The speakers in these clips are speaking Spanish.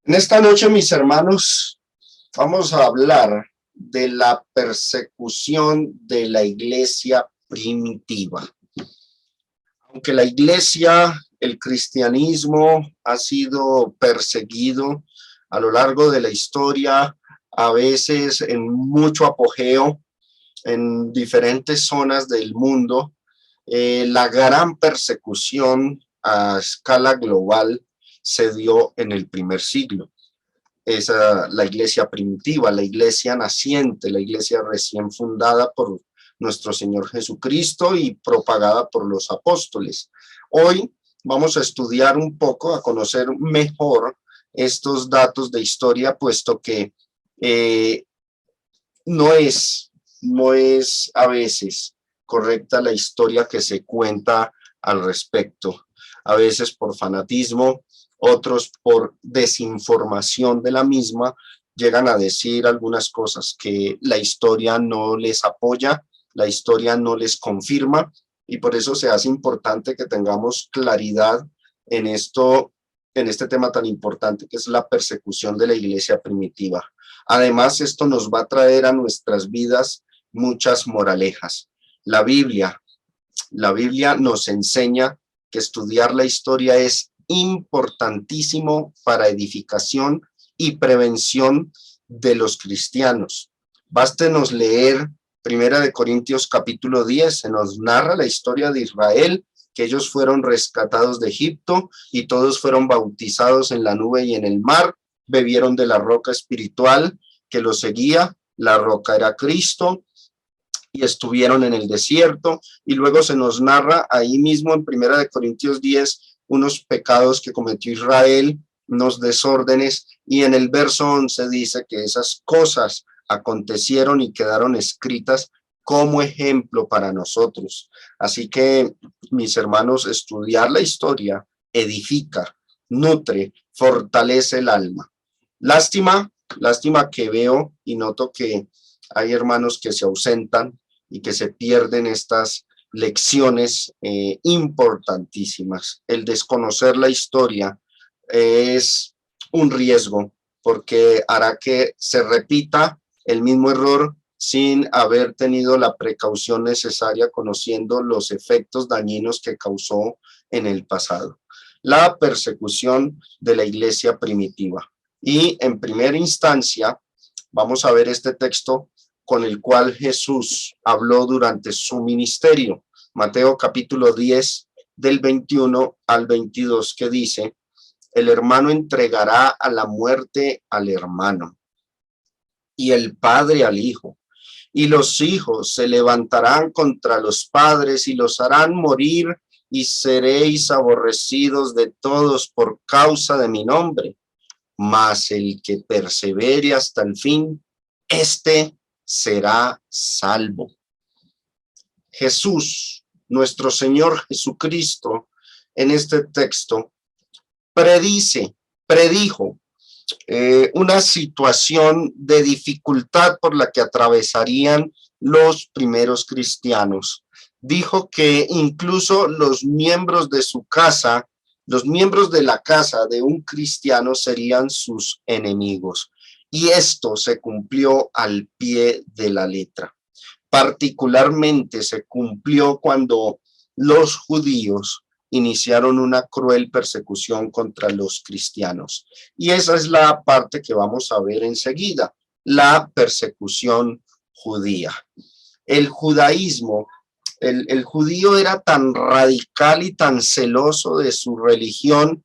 En esta noche, mis hermanos, vamos a hablar de la persecución de la iglesia primitiva. Aunque la iglesia, el cristianismo ha sido perseguido a lo largo de la historia, a veces en mucho apogeo en diferentes zonas del mundo, la gran persecución a escala global se dio en el primer siglo. Es la iglesia primitiva, la iglesia naciente, la iglesia recién fundada por nuestro Señor Jesucristo y propagada por los apóstoles. Hoy vamos a estudiar un poco, a conocer mejor estos datos de historia, puesto que no es a veces correcta la historia que se cuenta al respecto. A veces por fanatismo, otros por desinformación de la misma, llegan a decir algunas cosas que la historia no les apoya, la historia no les confirma, y por eso se hace importante que tengamos claridad en este tema tan importante que es la persecución de la iglesia primitiva. Además, esto nos va a traer a nuestras vidas muchas moralejas. La Biblia nos enseña que estudiar la historia es importantísimo para edificación y prevención de los cristianos. Bástenos leer 1 Corintios capítulo 10, se nos narra la historia de Israel, que ellos fueron rescatados de Egipto y todos fueron bautizados en la nube y en el mar, bebieron de la roca espiritual que los seguía, la roca era Cristo, y estuvieron en el desierto, y luego se nos narra ahí mismo en 1 Corintios 10 unos pecados que cometió Israel, unos desórdenes, y en el verso 11 dice que esas cosas acontecieron y quedaron escritas como ejemplo para nosotros. Así que, mis hermanos, estudiar la historia edifica, nutre, fortalece el alma. Lástima que veo y noto que hay hermanos que se ausentan y que se pierden estas lecciones importantísimas. El desconocer la historia es un riesgo porque hará que se repita el mismo error sin haber tenido la precaución necesaria, conociendo los efectos dañinos que causó en el pasado. La persecución de la iglesia primitiva. Y en primera instancia, vamos a ver este texto con el cual Jesús habló durante su ministerio. Mateo capítulo 10, del 21 al 22, que dice: el hermano entregará a la muerte al hermano, y el padre al hijo, y los hijos se levantarán contra los padres y los harán morir, y seréis aborrecidos de todos por causa de mi nombre. Mas el que persevere hasta el fin, éste será salvo. Jesús, nuestro Señor Jesucristo, en este texto predijo una situación de dificultad por la que atravesarían los primeros cristianos. Dijo que incluso los miembros de su casa, los miembros de la casa de un cristiano serían sus enemigos. Y esto se cumplió al pie de la letra. Particularmente se cumplió cuando los judíos iniciaron una cruel persecución contra los cristianos. Y esa es la parte que vamos a ver enseguida, la persecución judía. El judaísmo, el judío era tan radical y tan celoso de su religión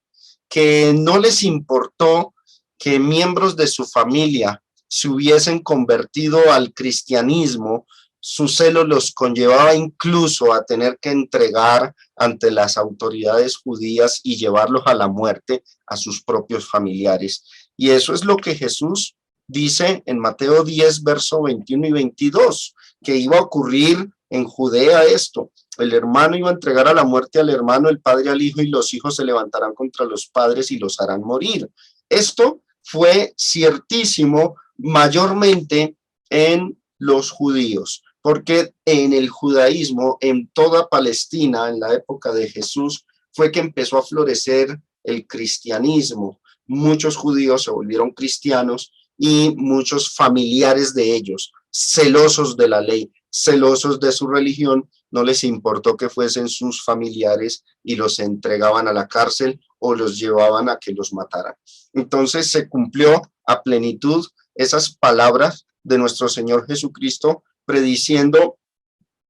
que no les importó que miembros de su familia se hubiesen convertido al cristianismo. Su celo los conllevaba incluso a tener que entregar ante las autoridades judías y llevarlos a la muerte a sus propios familiares. Y eso es lo que Jesús dice en Mateo 10, verso 21 y 22, que iba a ocurrir en Judea esto. El hermano iba a entregar a la muerte al hermano, el padre al hijo, y los hijos se levantarán contra los padres y los harán morir. Esto fue ciertísimo mayormente en los judíos, porque en el judaísmo, en toda Palestina, en la época de Jesús, fue que empezó a florecer el cristianismo. muchos judíos se volvieron cristianos y muchos familiares de ellos, celosos de la ley, celosos de su religión, no les importó que fuesen sus familiares y los entregaban a la cárcel o los llevaban a que los mataran. Entonces se cumplió a plenitud esas palabras de nuestro Señor Jesucristo, prediciendo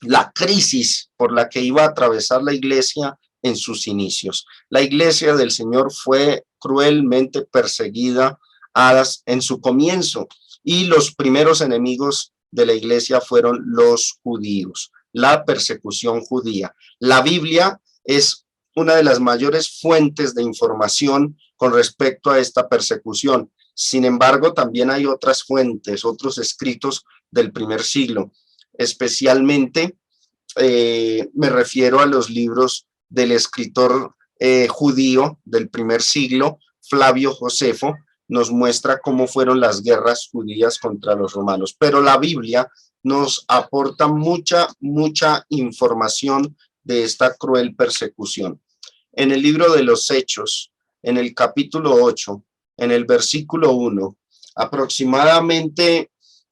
la crisis por la que iba a atravesar la iglesia en sus inicios. La iglesia del Señor fue cruelmente perseguida en su comienzo y los primeros enemigos de la iglesia fueron los judíos, la persecución judía. La Biblia es una de las mayores fuentes de información con respecto a esta persecución. Sin embargo, también hay otras fuentes, otros escritos del primer siglo. Especialmente me refiero a los libros del escritor judío del primer siglo, Flavio Josefo, nos muestra cómo fueron las guerras judías contra los romanos. Pero la Biblia nos aporta mucha información de esta cruel persecución. En el libro de los Hechos, en el capítulo 8, en el versículo 1, aproximadamente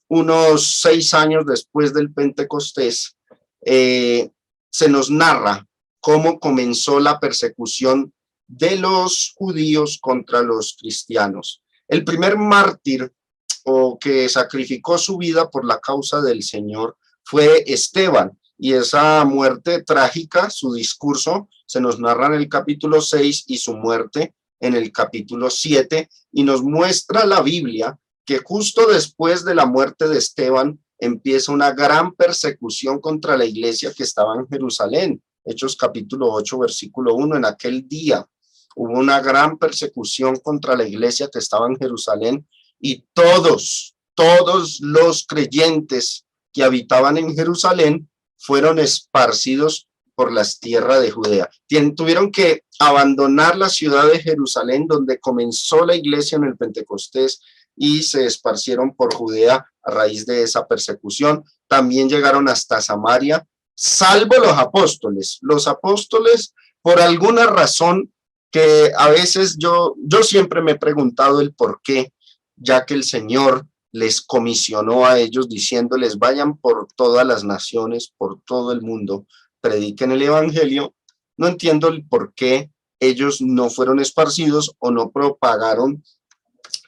unos 6 años después del Pentecostés, se nos narra cómo comenzó la persecución de los judíos contra los cristianos. El primer mártir o que sacrificó su vida por la causa del Señor fue Esteban, y esa muerte trágica, su discurso, se nos narra en el capítulo 6 y su muerte en el capítulo 7, y nos muestra la Biblia que justo después de la muerte de Esteban empieza una gran persecución contra la iglesia que estaba en Jerusalén. Hechos capítulo 8, versículo 1, en aquel día hubo una gran persecución contra la iglesia que estaba en Jerusalén, y todos los creyentes que habitaban en Jerusalén fueron esparcidos por las tierras de Judea. Tuvieron que abandonar la ciudad de Jerusalén, donde comenzó la iglesia en el Pentecostés, y se esparcieron por Judea a raíz de esa persecución. También llegaron hasta Samaria, salvo los apóstoles. Los apóstoles, por alguna razón que a veces yo siempre me he preguntado el por qué, ya que el Señor les comisionó a ellos diciéndoles: vayan por todas las naciones, por todo el mundo, prediquen el evangelio. No entiendo el por qué ellos no fueron esparcidos o no propagaron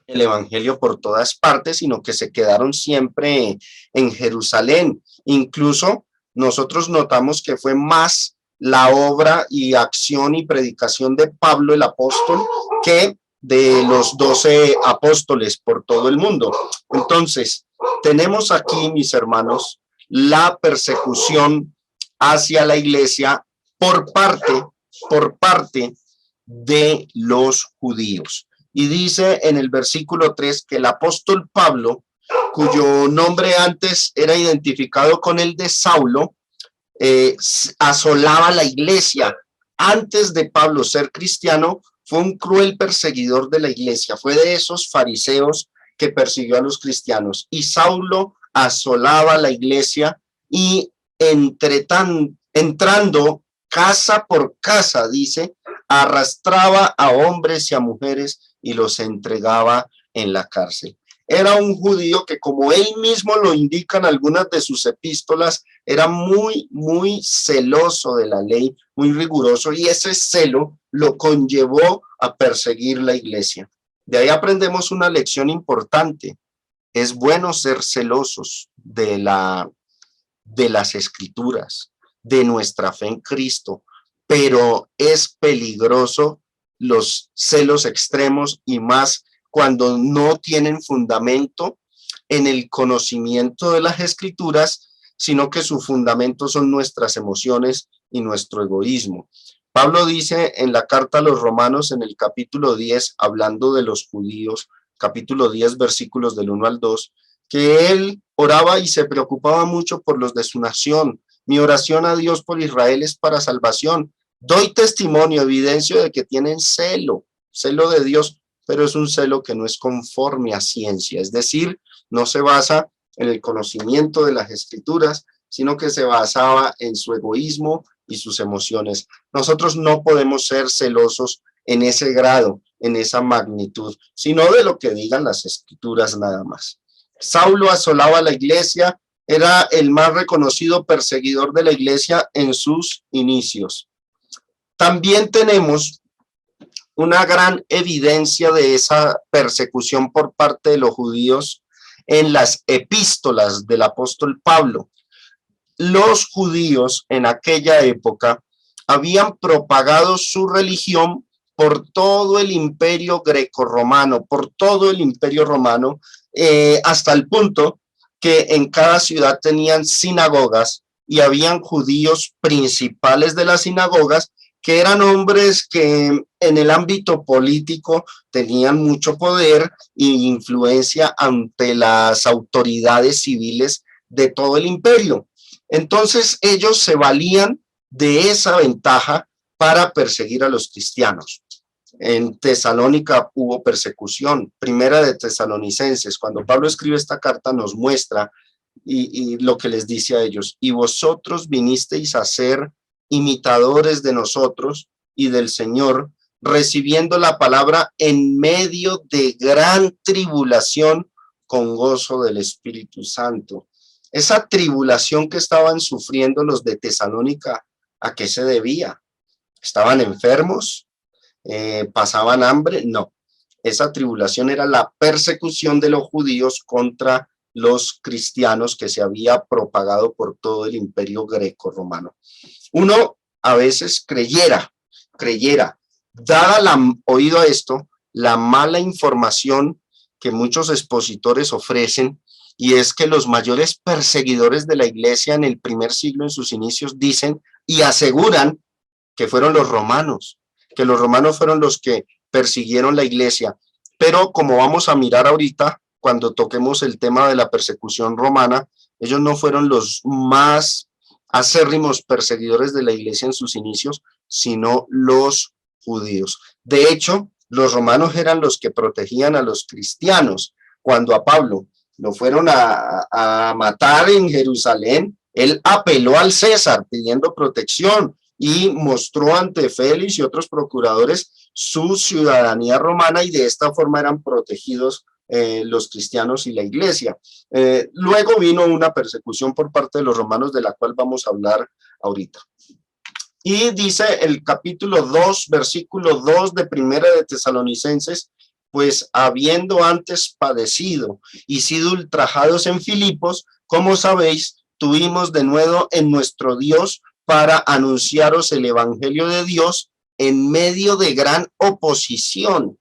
el evangelio por todas partes, sino que se quedaron siempre en Jerusalén. Incluso nosotros notamos que fue más la obra y acción y predicación de Pablo el apóstol que de los 12 apóstoles por todo el mundo. Entonces, tenemos aquí, mis hermanos, la persecución hacia la iglesia por parte de los judíos. Y dice en el versículo 3 que el apóstol Pablo, cuyo nombre antes era identificado con el de Saulo, asolaba la iglesia. Antes de Pablo ser cristiano, fue un cruel perseguidor de la iglesia, fue de esos fariseos que persiguió a los cristianos. Y Saulo asolaba la iglesia y entrando casa por casa, dice, arrastraba a hombres y a mujeres y los entregaba en la cárcel. Era un judío que, como él mismo lo indican algunas de sus epístolas, era muy celoso de la ley, muy riguroso, y ese celo lo conllevó a perseguir la iglesia. De ahí aprendemos una lección importante. Es bueno ser celosos de las escrituras, de nuestra fe en Cristo, pero es peligroso los celos extremos, y más cuando no tienen fundamento en el conocimiento de las escrituras, sino que su fundamento son nuestras emociones y nuestro egoísmo. Pablo dice en la carta a los Romanos, en el capítulo 10, hablando de los judíos, capítulo 10, versículos del 1 al 2, que él oraba y se preocupaba mucho por los de su nación. Mi oración a Dios por Israel es para salvación. Doy testimonio, evidencio de que tienen celo de Dios, pero es un celo que no es conforme a ciencia, es decir, no se basa en el conocimiento de las escrituras, sino que se basaba en su egoísmo y sus emociones. Nosotros no podemos ser celosos en ese grado. en esa magnitud, sino de lo que digan las escrituras nada más. Saulo asolaba la iglesia, era el más reconocido perseguidor de la iglesia en sus inicios. También tenemos una gran evidencia de esa persecución por parte de los judíos en las epístolas del apóstol Pablo. Los judíos en aquella época habían propagado su religión por todo el imperio grecorromano, por todo el imperio romano, hasta el punto que en cada ciudad tenían sinagogas y habían judíos principales de las sinagogas que eran hombres que en el ámbito político tenían mucho poder e influencia ante las autoridades civiles de todo el imperio. Entonces ellos se valían de esa ventaja para perseguir a los cristianos. En Tesalónica hubo persecución, primera de Tesalonicenses. Cuando Pablo escribe esta carta nos muestra y lo que les dice a ellos: y vosotros vinisteis a ser imitadores de nosotros y del Señor, recibiendo la palabra en medio de gran tribulación con gozo del Espíritu Santo. Esa tribulación que estaban sufriendo los de Tesalónica, ¿a qué se debía? ¿Estaban enfermos? ¿Pasaban hambre? No. Esa tribulación era la persecución de los judíos contra los cristianos que se había propagado por todo el imperio greco-romano. Uno a veces creyera, dada oído a esto, la mala información que muchos expositores ofrecen, y es que los mayores perseguidores de la iglesia en el primer siglo, en sus inicios, dicen y aseguran que fueron los romanos, que los romanos fueron los que persiguieron la iglesia. Pero como vamos a mirar ahorita, cuando toquemos el tema de la persecución romana, ellos no fueron los más acérrimos perseguidores de la iglesia en sus inicios, sino los judíos. De hecho, los romanos eran los que protegían a los cristianos. Cuando a Pablo lo fueron a matar en Jerusalén, él apeló al César pidiendo protección y mostró ante Félix y otros procuradores su ciudadanía romana, y de esta forma eran protegidos los cristianos y la iglesia. Luego vino una persecución por parte de los romanos, de la cual vamos a hablar ahorita. Y dice el capítulo 2, versículo 2 de Primera de Tesalonicenses: pues habiendo antes padecido y sido ultrajados en Filipos, como sabéis, tuvimos de nuevo en nuestro Dios para anunciaros el evangelio de Dios en medio de gran oposición.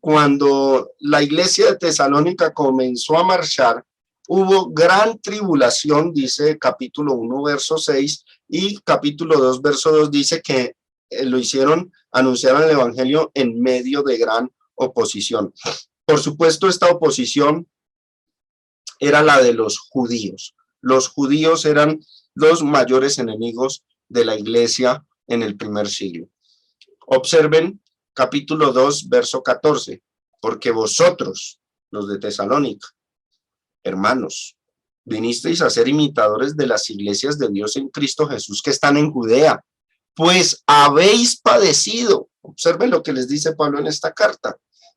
Cuando la iglesia de Tesalónica comenzó a marchar, hubo gran tribulación, dice capítulo 1, verso 6, y capítulo 2, verso 2 dice que anunciaron el evangelio en medio de gran oposición. Por supuesto, esta oposición era la de los judíos. Los judíos eran los mayores enemigos de la iglesia en el primer siglo. Observen capítulo 2, verso 14. Porque vosotros, los de Tesalónica, hermanos, vinisteis a ser imitadores de las iglesias de Dios en Cristo Jesús que están en Judea, pues habéis padecido. Observen lo que les dice Pablo en esta carta: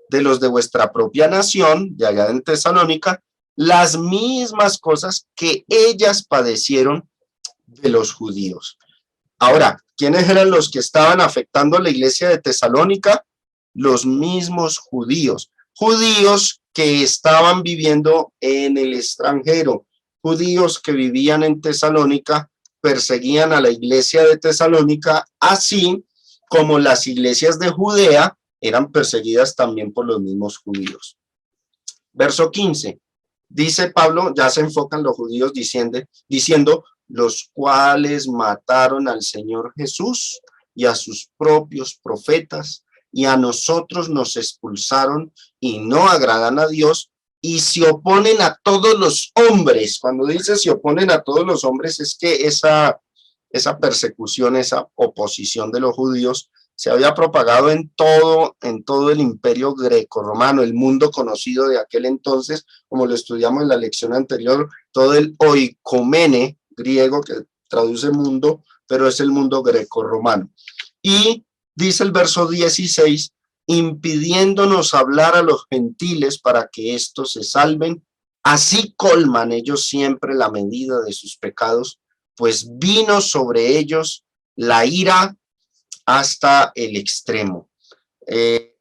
de los de vuestra propia nación, de allá en Tesalónica, las mismas cosas que ellas padecieron de los judíos. Ahora, ¿quiénes eran los que estaban afectando a la iglesia de Tesalónica? Los mismos judíos, judíos que estaban viviendo en el extranjero, judíos que vivían en Tesalónica, perseguían a la iglesia de Tesalónica, así como las iglesias de Judea eran perseguidas también por los mismos judíos. Verso 15, dice Pablo, ya se enfocan los judíos diciendo, los cuales mataron al Señor Jesús y a sus propios profetas, y a nosotros nos expulsaron y no agradan a Dios, y se oponen a todos los hombres. Cuando dice se oponen a todos los hombres, es que esa persecución, esa oposición de los judíos se había propagado en todo el imperio greco-romano, el mundo conocido de aquel entonces, como lo estudiamos en la lección anterior, todo el oikomene griego, que traduce mundo, pero es el mundo greco-romano. Y dice el verso 16, impidiéndonos hablar a los gentiles para que éstos se salven. Así colman ellos siempre la medida de sus pecados, pues vino sobre ellos la ira hasta el extremo.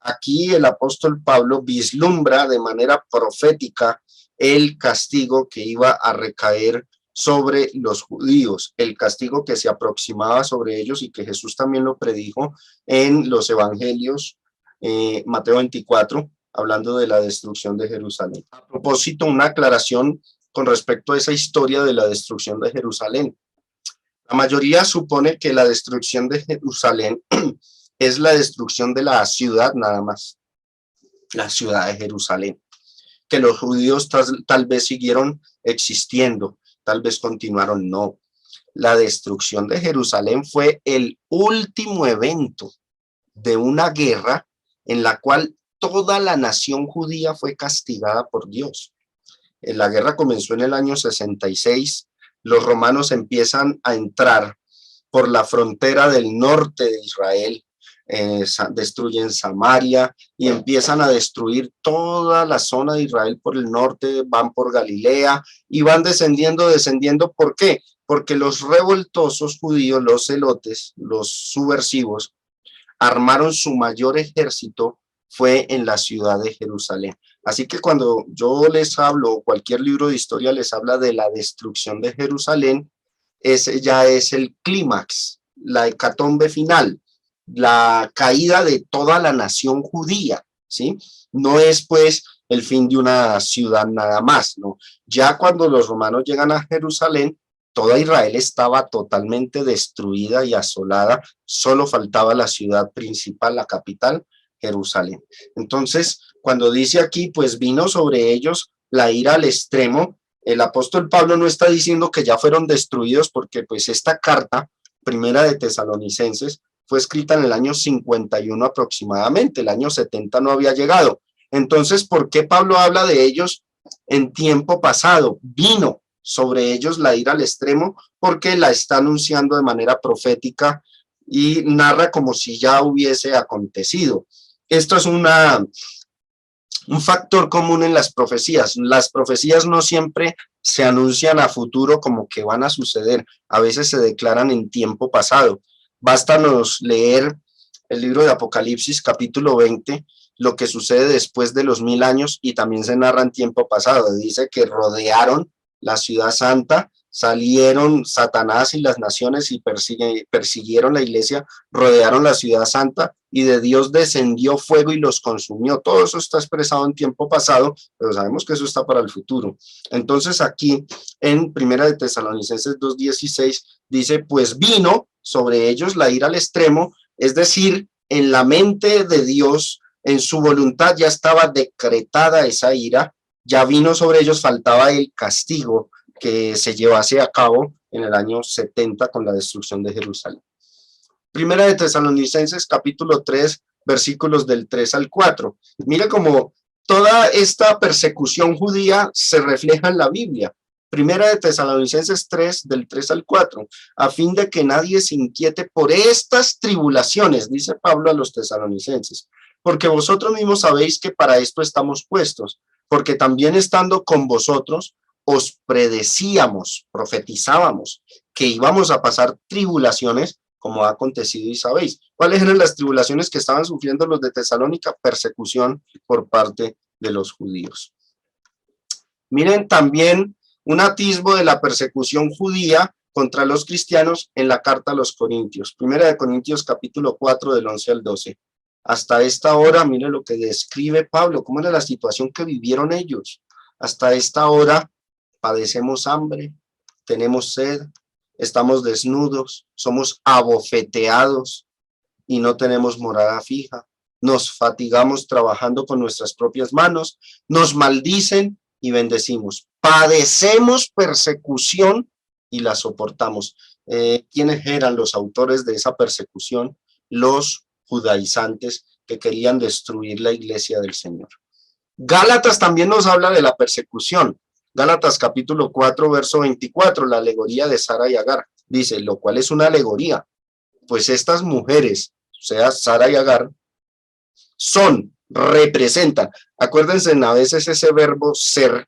Aquí el apóstol Pablo vislumbra de manera profética el castigo que iba a recaer sobre los judíos, el castigo que se aproximaba sobre ellos y que Jesús también lo predijo en los evangelios, Mateo 24, hablando de la destrucción de Jerusalén. A propósito, una aclaración con respecto a esa historia de la destrucción de Jerusalén. La mayoría supone que la destrucción de Jerusalén es la destrucción de la ciudad nada más, la ciudad de Jerusalén, que los judíos tal vez siguieron existiendo, tal vez continuaron, no. La destrucción de Jerusalén fue el último evento de una guerra en la cual toda la nación judía fue castigada por Dios. La guerra comenzó en el año 66, los romanos empiezan a entrar por la frontera del norte de Israel, destruyen Samaria y empiezan a destruir toda la zona de Israel por el norte, van por Galilea y van descendiendo, ¿por qué? Porque los revoltosos judíos, los celotes, los subversivos, armaron su mayor ejército fue en la ciudad de Jerusalén. Así que cuando yo les hablo, cualquier libro de historia les habla de la destrucción de Jerusalén, ese ya es el clímax, la hecatombe final, la caída de toda la nación judía, ¿sí? No es pues el fin de una ciudad nada más, ¿no? Ya cuando los romanos llegan a Jerusalén, toda Israel estaba totalmente destruida y asolada, solo faltaba la ciudad principal, la capital, Jerusalén. Entonces, cuando dice aquí, pues vino sobre ellos la ira al extremo, el apóstol Pablo no está diciendo que ya fueron destruidos, porque pues esta carta, primera de Tesalonicenses, fue escrita en el año 51 aproximadamente, el año 70 no había llegado. Entonces, ¿por qué Pablo habla de ellos en tiempo pasado? Vino sobre ellos la ira al extremo, porque la está anunciando de manera profética y narra como si ya hubiese acontecido. Esto es un factor común en las profecías. Las profecías no siempre se anuncian a futuro como que van a suceder, a veces se declaran en tiempo pasado. Bástanos leer el libro de Apocalipsis, capítulo 20, lo que sucede después de los 1000 años y también se narra en tiempo pasado. Dice que rodearon la ciudad santa, salieron Satanás y las naciones y persiguieron la iglesia, rodearon la ciudad santa y de Dios descendió fuego y los consumió. Todo eso está expresado en tiempo pasado, pero sabemos que eso está para el futuro. Entonces aquí en Primera de Tesalonicenses 2:16 dice, pues vino sobre ellos la ira al extremo, es decir, en la mente de Dios, en su voluntad ya estaba decretada esa ira, ya vino sobre ellos, faltaba el castigo que se llevase a cabo en el año 70 con la destrucción de Jerusalén. Primera de Tesalonicenses capítulo 3, versículos del 3 al 4. Mire cómo toda esta persecución judía se refleja en la Biblia. Primera de Tesalonicenses 3, del 3 al 4, a fin de que nadie se inquiete por estas tribulaciones, dice Pablo a los tesalonicenses, porque vosotros mismos sabéis que para esto estamos puestos, porque también estando con vosotros, os predecíamos, profetizábamos, que íbamos a pasar tribulaciones, como ha acontecido y sabéis. ¿Cuáles eran las tribulaciones que estaban sufriendo los de Tesalónica? Persecución por parte de los judíos. Miren también un atisbo de la persecución judía contra los cristianos en la carta a los Corintios. Primera de Corintios capítulo 4 del 11 al 12. Hasta esta hora, mire lo que describe Pablo, cómo era la situación que vivieron ellos. Hasta esta hora padecemos hambre, tenemos sed, estamos desnudos, somos abofeteados y no tenemos morada fija. Nos fatigamos trabajando con nuestras propias manos, nos maldicen y bendecimos. Padecemos persecución y la soportamos. ¿Quiénes eran los autores de esa persecución? Los judaizantes que querían destruir la iglesia del Señor. Gálatas también nos habla de la persecución. Gálatas capítulo 4, verso 24, la alegoría de Sara y Agar. Dice, lo cual es una alegoría, pues estas mujeres, o sea, Sara y Agar, son, representan. Acuérdense, a veces ese verbo ser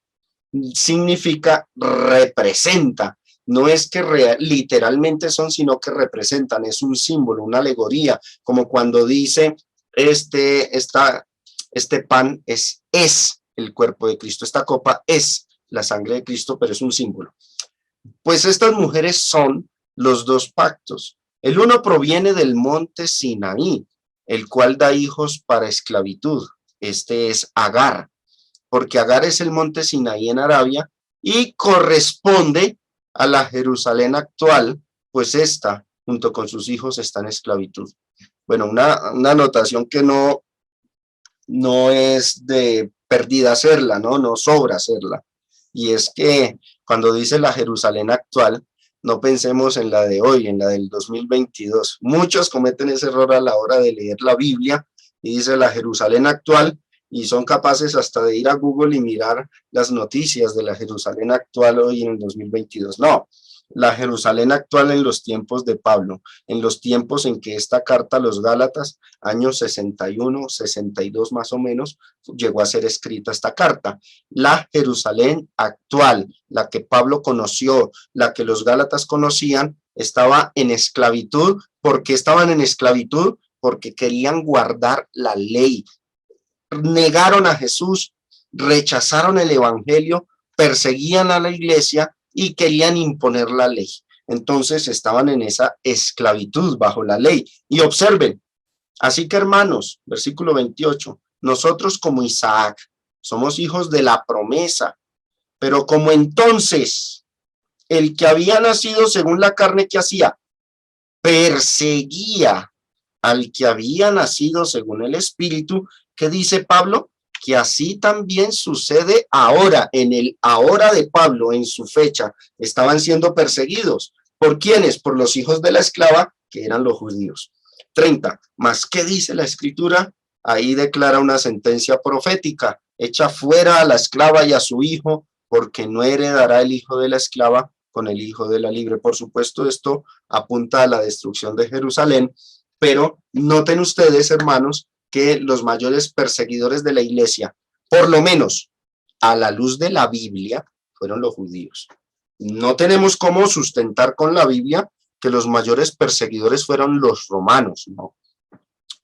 significa representa. No es que literalmente son, sino que representan. Es un símbolo, una alegoría, como cuando dice, este pan es el cuerpo de Cristo, esta copa es la sangre de Cristo, pero es un símbolo. Pues estas mujeres son los dos pactos. El uno proviene del monte Sinaí, el cual da hijos para esclavitud. Este es Agar, porque Agar es el monte Sinaí en Arabia y corresponde a la Jerusalén actual, pues esta, junto con sus hijos, está en esclavitud. Bueno, una anotación que no es de perdida hacerla, no sobra hacerla. Y es que cuando dice la Jerusalén actual, no pensemos en la de hoy, en la del 2022. Muchos cometen ese error a la hora de leer la Biblia y dice la Jerusalén actual y son capaces hasta de ir a Google y mirar las noticias de la Jerusalén actual hoy en el 2022. No, la Jerusalén actual en los tiempos de Pablo, en los tiempos en que esta carta a los Gálatas, años 61, 62 más o menos, llegó a ser escrita esta carta. La Jerusalén actual, la que Pablo conoció, la que los Gálatas conocían, estaba en esclavitud. ¿Por qué estaban en esclavitud? Porque querían guardar la ley. Negaron a Jesús, rechazaron el evangelio, perseguían a la iglesia y querían imponer la ley. Entonces estaban en esa esclavitud bajo la ley. Y observen, así que hermanos, versículo 28, nosotros como Isaac somos hijos de la promesa, pero como entonces el que había nacido según la carne, que hacía, perseguía al que había nacido según el espíritu. ¿Qué dice Pablo? Que así también sucede ahora, en el ahora de Pablo, en su fecha, estaban siendo perseguidos. ¿Por quiénes? Por los hijos de la esclava, que eran los judíos. 30. ¿Más qué dice la escritura? Ahí declara una sentencia profética: echa fuera a la esclava y a su hijo, porque no heredará el hijo de la esclava con el hijo de la libre. Por supuesto, esto apunta a la destrucción de Jerusalén, pero noten ustedes, hermanos, que los mayores perseguidores de la iglesia, por lo menos a la luz de la Biblia, fueron los judíos. No tenemos cómo sustentar con la Biblia que los mayores perseguidores fueron los romanos, no.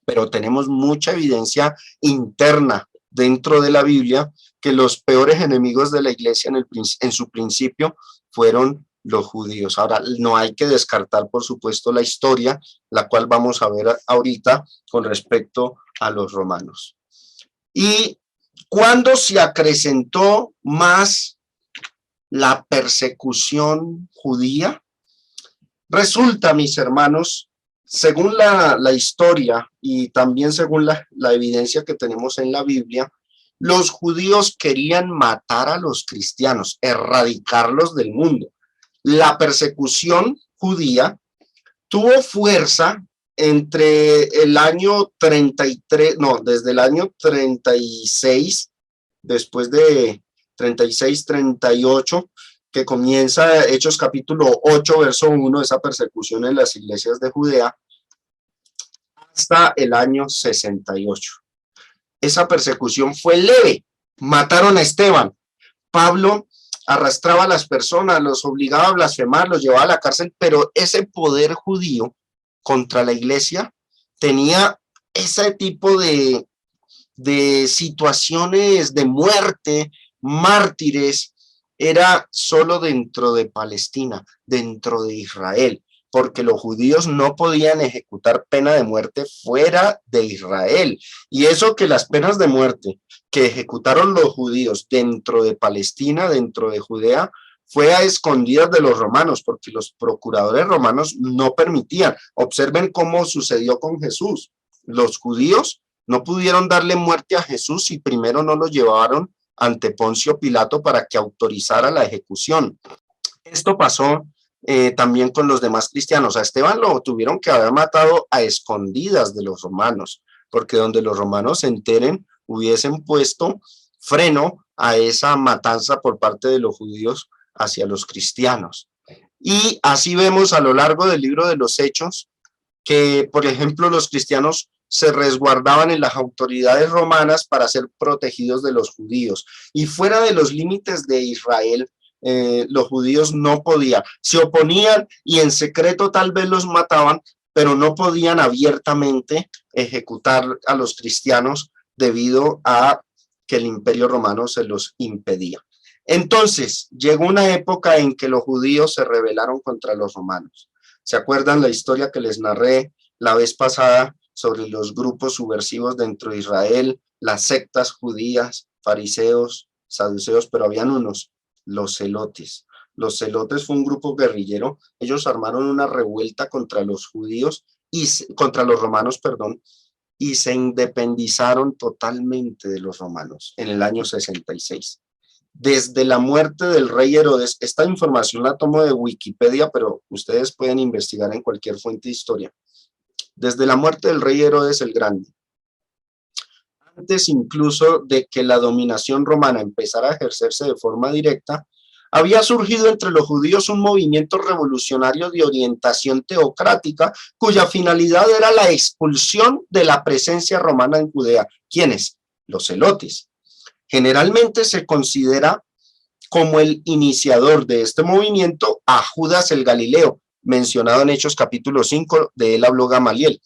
Pero tenemos mucha evidencia interna dentro de la Biblia que los peores enemigos de la iglesia en su principio fueron los judíos. Ahora, no hay que descartar, por supuesto, la historia, la cual vamos a ver ahorita con respecto a los romanos. ¿Y cuándo se acrecentó más la persecución judía? Resulta, mis hermanos, según la historia y también según la evidencia que tenemos en la Biblia, los judíos querían matar a los cristianos, erradicarlos del mundo. La persecución judía tuvo fuerza entre el año 33, no, desde el año 36, después de 36, 38, que comienza Hechos capítulo 8, verso 1, esa persecución en las iglesias de Judea, hasta el año 68. Esa persecución fue leve, mataron a Esteban. Pablo arrastraba a las personas, los obligaba a blasfemar, los llevaba a la cárcel, pero ese poder judío contra la iglesia tenía ese tipo de situaciones de muerte, mártires, era solo dentro de Palestina, dentro de Israel, porque los judíos no podían ejecutar pena de muerte fuera de Israel. Y eso, que las penas de muerte que ejecutaron los judíos dentro de Palestina, dentro de Judea, fue a escondidas de los romanos, porque los procuradores romanos no permitían. Observen cómo sucedió con Jesús. Los judíos no pudieron darle muerte a Jesús si primero no lo llevaron ante Poncio Pilato para que autorizara la ejecución. Esto pasó también con los demás cristianos. A Esteban lo tuvieron que haber matado a escondidas de los romanos, porque donde los romanos se enteren, hubiesen puesto freno a esa matanza por parte de los judíos hacia los cristianos. Y así vemos a lo largo del libro de los Hechos que, por ejemplo, los cristianos se resguardaban en las autoridades romanas para ser protegidos de los judíos. Y fuera de los límites de Israel, los judíos no podían, se oponían y en secreto tal vez los mataban, pero no podían abiertamente ejecutar a los cristianos debido a que el Imperio Romano se los impedía. Entonces, llegó una época en que los judíos se rebelaron contra los romanos. ¿Se acuerdan la historia que les narré la vez pasada sobre los grupos subversivos dentro de Israel, las sectas judías, fariseos, saduceos, pero habían unos, los celotes? Los celotes fue un grupo guerrillero. Ellos armaron una revuelta contra los judíos y contra los romanos, perdón, y se independizaron totalmente de los romanos en el año 66. Desde la muerte del rey Herodes, esta información la tomo de Wikipedia, pero ustedes pueden investigar en cualquier fuente de historia. Desde la muerte del rey Herodes el Grande, antes incluso de que la dominación romana empezara a ejercerse de forma directa, había surgido entre los judíos un movimiento revolucionario de orientación teocrática cuya finalidad era la expulsión de la presencia romana en Judea. ¿Quiénes? Los celotes. Generalmente se considera como el iniciador de este movimiento a Judas el Galileo, mencionado en Hechos capítulo 5, de él habló Gamaliel.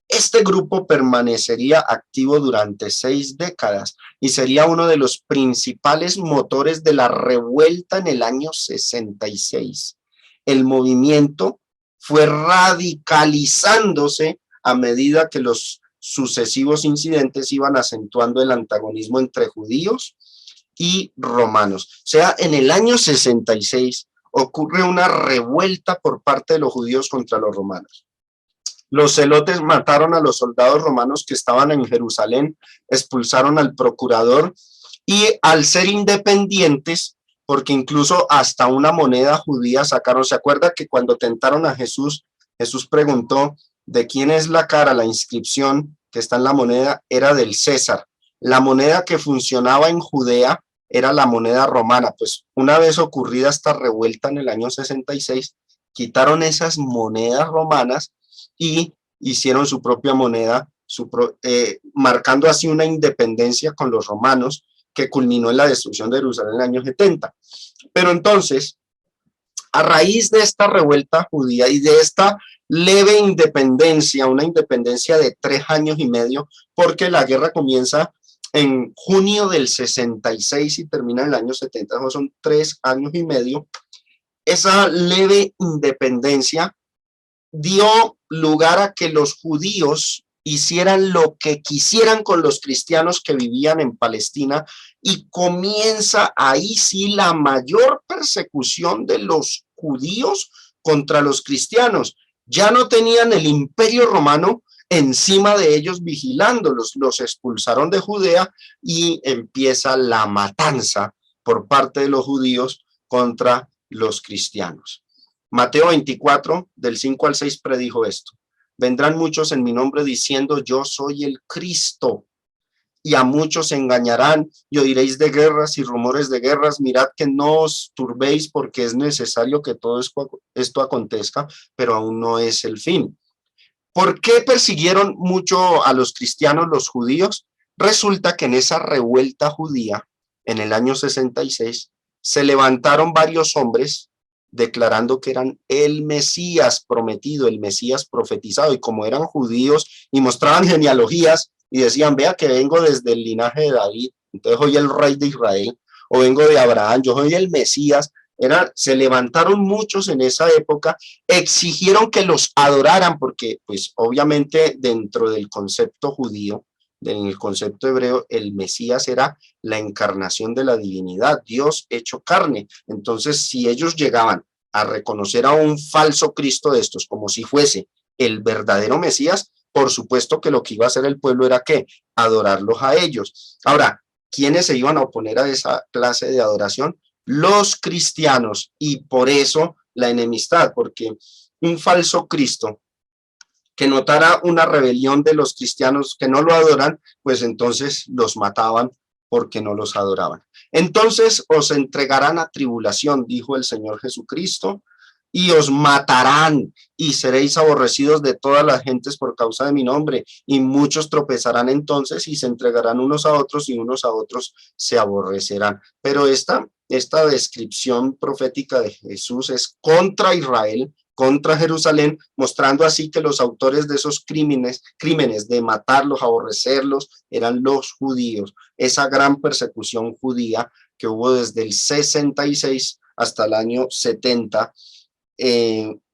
Este grupo permanecería activo durante 6 décadas y sería uno de los principales motores de la revuelta en el año 66. El movimiento fue radicalizándose a medida que los sucesivos incidentes iban acentuando el antagonismo entre judíos y romanos. O sea, en el año 66 ocurre una revuelta por parte de los judíos contra los romanos. Los celotes mataron a los soldados romanos que estaban en Jerusalén, expulsaron al procurador y al ser independientes, porque incluso hasta una moneda judía sacaron. ¿Se acuerda que cuando tentaron a Jesús, Jesús preguntó de quién es la cara? La inscripción que está en la moneda era del César. La moneda que funcionaba en Judea era la moneda romana. Pues una vez ocurrida esta revuelta en el año 66, quitaron esas monedas romanas y hicieron su propia moneda, marcando así una independencia con los romanos que culminó en la destrucción de Jerusalén en el año 70. Pero entonces, a raíz de esta revuelta judía y de esta leve independencia, una independencia de 3 años y medio, porque la guerra comienza en junio del 66 y termina en el año 70, son 3 años y medio, esa leve independencia dio lugar a que los judíos hicieran lo que quisieran con los cristianos que vivían en Palestina y comienza ahí sí la mayor persecución de los judíos contra los cristianos. Ya no tenían el Imperio Romano encima de ellos vigilándolos, los expulsaron de Judea y empieza la matanza por parte de los judíos contra los cristianos. Mateo 24, del 5 al 6 predijo esto: vendrán muchos en mi nombre diciendo yo soy el Cristo, y a muchos se engañarán y oiréis de guerras y rumores de guerras. Mirad que no os turbéis, porque es necesario que todo esto acontezca, pero aún no es el fin. ¿Por qué persiguieron mucho a los cristianos los judíos? Resulta que en esa revuelta judía, en el año 66, se levantaron varios hombres declarando que eran el Mesías prometido, el Mesías profetizado, y como eran judíos y mostraban genealogías y decían, vea que vengo desde el linaje de David, entonces soy el rey de Israel, o vengo de Abraham, yo soy el Mesías. Se levantaron muchos en esa época, exigieron que los adoraran, porque pues obviamente dentro del concepto judío, en el concepto hebreo, el Mesías era la encarnación de la divinidad, Dios hecho carne. Entonces, si ellos llegaban a reconocer a un falso Cristo de estos como si fuese el verdadero Mesías, por supuesto que lo que iba a hacer el pueblo era ¿qué? Adorarlos a ellos. Ahora, ¿quiénes se iban a oponer a esa clase de adoración? Los cristianos, y por eso la enemistad, porque un falso Cristo que notara una rebelión de los cristianos que no lo adoran, pues entonces los mataban porque no los adoraban. Entonces os entregarán a tribulación, dijo el Señor Jesucristo, y os matarán, y seréis aborrecidos de todas las gentes por causa de mi nombre, y muchos tropezarán entonces y se entregarán unos a otros y unos a otros se aborrecerán. Pero esta descripción profética de Jesús es contra Israel, contra Jerusalén, mostrando así que los autores de esos crímenes de matarlos, aborrecerlos, eran los judíos. Esa gran persecución judía que hubo desde el 66 hasta el año 70,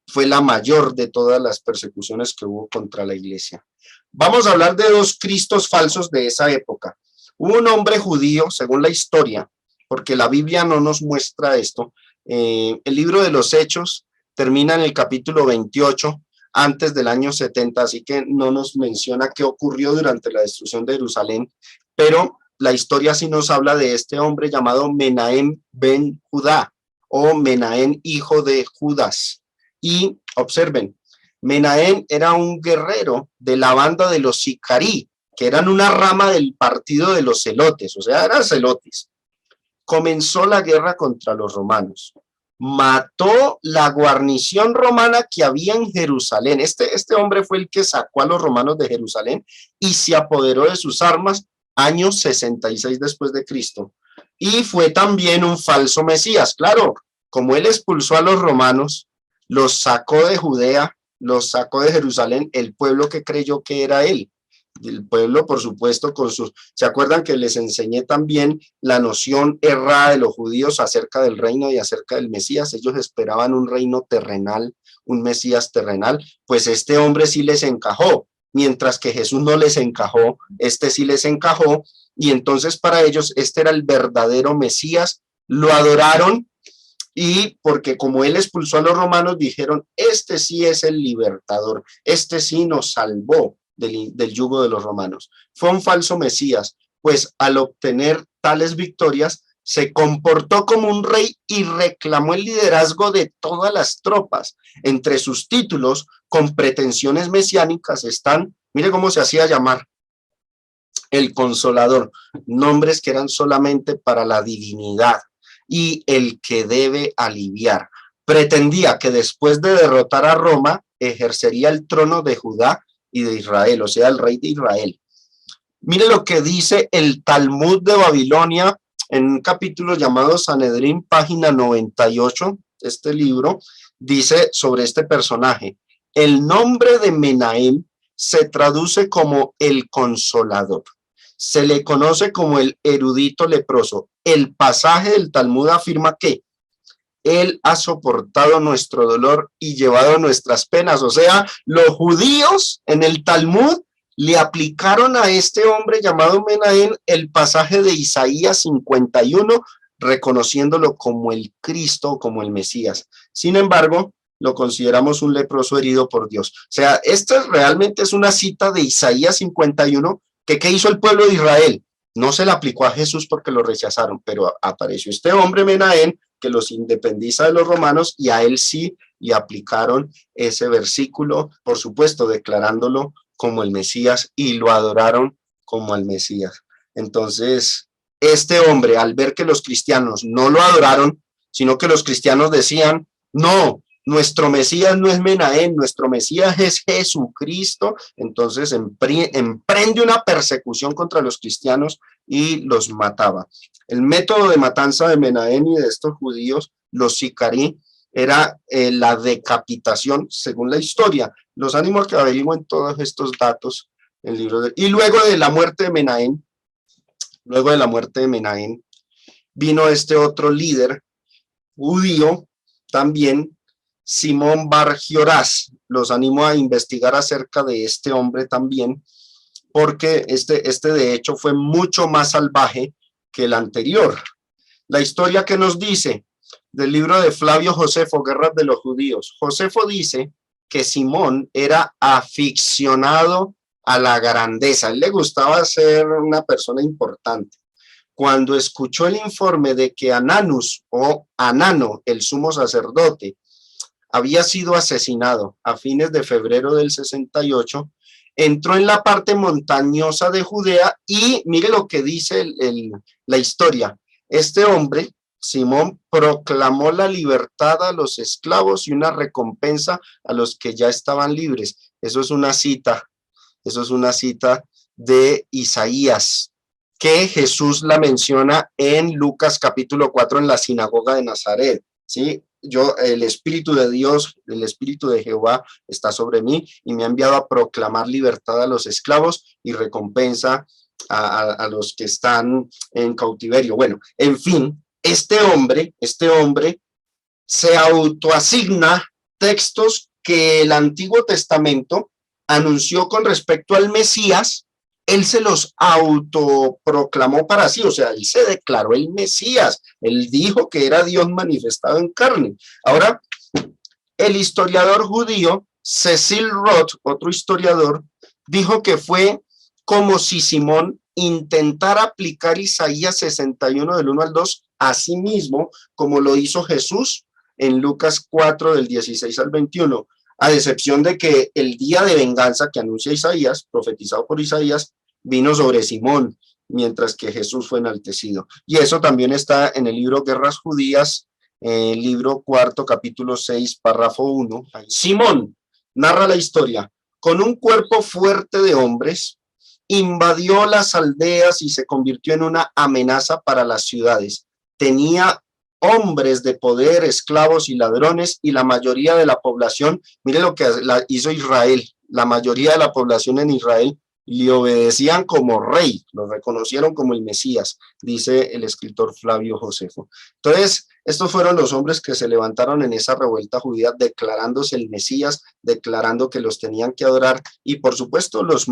fue la mayor de todas las persecuciones que hubo contra la iglesia. Vamos a hablar de dos cristos falsos de esa época. Hubo un hombre judío, según la historia, porque la Biblia no nos muestra esto. El libro de los Hechos termina en el capítulo 28, antes del año 70, así que no nos menciona qué ocurrió durante la destrucción de Jerusalén, pero la historia sí nos habla de este hombre llamado Menahem ben Judá, o Menahem, hijo de Judas. Y observen, Menahem era un guerrero de la banda de los Sicarí, que eran una rama del partido de los celotes, o sea, eran celotes. Comenzó la guerra contra los romanos. Mató la guarnición romana que había en Jerusalén. Este hombre fue el que sacó a los romanos de Jerusalén y se apoderó de sus armas año 66 después de Cristo. Y fue también un falso Mesías. Claro, como él expulsó a los romanos, los sacó de Judea, los sacó de Jerusalén, el pueblo que creyó que era él. El pueblo, por supuesto, con sus... ¿Se acuerdan que les enseñé también la noción errada de los judíos acerca del reino y acerca del Mesías? Ellos esperaban un reino terrenal, un Mesías terrenal. Pues este hombre sí les encajó, mientras que Jesús no les encajó, este sí les encajó, y entonces para ellos este era el verdadero Mesías. Lo adoraron, y porque como él expulsó a los romanos, dijeron, este sí es el libertador, este sí nos salvó del yugo de los romanos. Fue un falso Mesías, pues al obtener tales victorias, se comportó como un rey y reclamó el liderazgo de todas las tropas. Entre sus títulos, con pretensiones mesiánicas, están, mire cómo se hacía llamar, el Consolador, nombres que eran solamente para la divinidad, y el que debe aliviar. Pretendía que después de derrotar a Roma, ejercería el trono de Judá y de Israel, o sea, el rey de Israel. Mire lo que dice el Talmud de Babilonia en un capítulo llamado Sanedrín, página 98, este libro, dice sobre este personaje: el nombre de Menahem se traduce como el consolador. Se le conoce como el erudito leproso. El pasaje del Talmud afirma que él ha soportado nuestro dolor y llevado nuestras penas. O sea, los judíos en el Talmud le aplicaron a este hombre llamado Menahem el pasaje de Isaías 51, reconociéndolo como el Cristo, como el Mesías. Sin embargo, lo consideramos un leproso herido por Dios. O sea, esta realmente es una cita de Isaías 51, que ¿qué hizo el pueblo de Israel? No se le aplicó a Jesús porque lo rechazaron, pero apareció este hombre Menahem que los independiza de los romanos, y a él sí le aplicaron ese versículo, por supuesto, declarándolo como el Mesías, y lo adoraron como al Mesías. Entonces, este hombre, al ver que los cristianos no lo adoraron, sino que los cristianos decían, no, nuestro Mesías no es Menahem, nuestro Mesías es Jesucristo, entonces emprende una persecución contra los cristianos y los mataba. El método de matanza de Menahem y de estos judíos, los sicarí, era la decapitación, según la historia. Los animo a que averigüen todos estos datos en el libro y luego de la muerte de Menahem, vino este otro líder judío también, Simón Bar Giorás. Los animo a investigar acerca de este hombre también, porque este de hecho fue mucho más salvaje que el anterior. La historia que nos dice del libro de Flavio Josefo, Guerras de los Judíos. Josefo dice que Simón era aficionado a la grandeza. A él le gustaba ser una persona importante. Cuando escuchó el informe de que Ananus o Anano, el sumo sacerdote, había sido asesinado a fines de febrero del 68, entró en la parte montañosa de Judea y mire lo que dice la historia. Este hombre Simón proclamó la libertad a los esclavos y una recompensa a los que ya estaban libres. Eso es una cita de Isaías, que Jesús la menciona en Lucas capítulo 4 en la sinagoga de Nazaret, ¿sí? El Espíritu de Dios, el Espíritu de Jehová está sobre mí y me ha enviado a proclamar libertad a los esclavos y recompensa a los que están en cautiverio. Bueno, en fin, este hombre se autoasigna textos que el Antiguo Testamento anunció con respecto al Mesías. Él se los autoproclamó para sí, o sea, él se declaró el Mesías, él dijo que era Dios manifestado en carne. Ahora, el historiador judío Cecil Roth, otro historiador, dijo que fue como si Simón intentara aplicar Isaías 61 del 1 al 2 a sí mismo, como lo hizo Jesús en Lucas 4 del 16 al 21, a excepción de que el día de venganza que anuncia Isaías, profetizado por Isaías, vino sobre Simón, mientras que Jesús fue enaltecido. Y eso también está en el libro Guerras Judías, libro 4, capítulo 6, párrafo 1. Simón narra la historia. Con un cuerpo fuerte de hombres, invadió las aldeas y se convirtió en una amenaza para las ciudades. Tenía hombres de poder, esclavos y ladrones, y la mayoría de la población, mire lo que hizo Israel, la mayoría de la población en Israel le obedecían como rey, lo reconocieron como el Mesías, dice el escritor Flavio Josefo. Entonces, estos fueron los hombres que se levantaron en esa revuelta judía, declarándose el Mesías, declarando que los tenían que adorar, y por supuesto los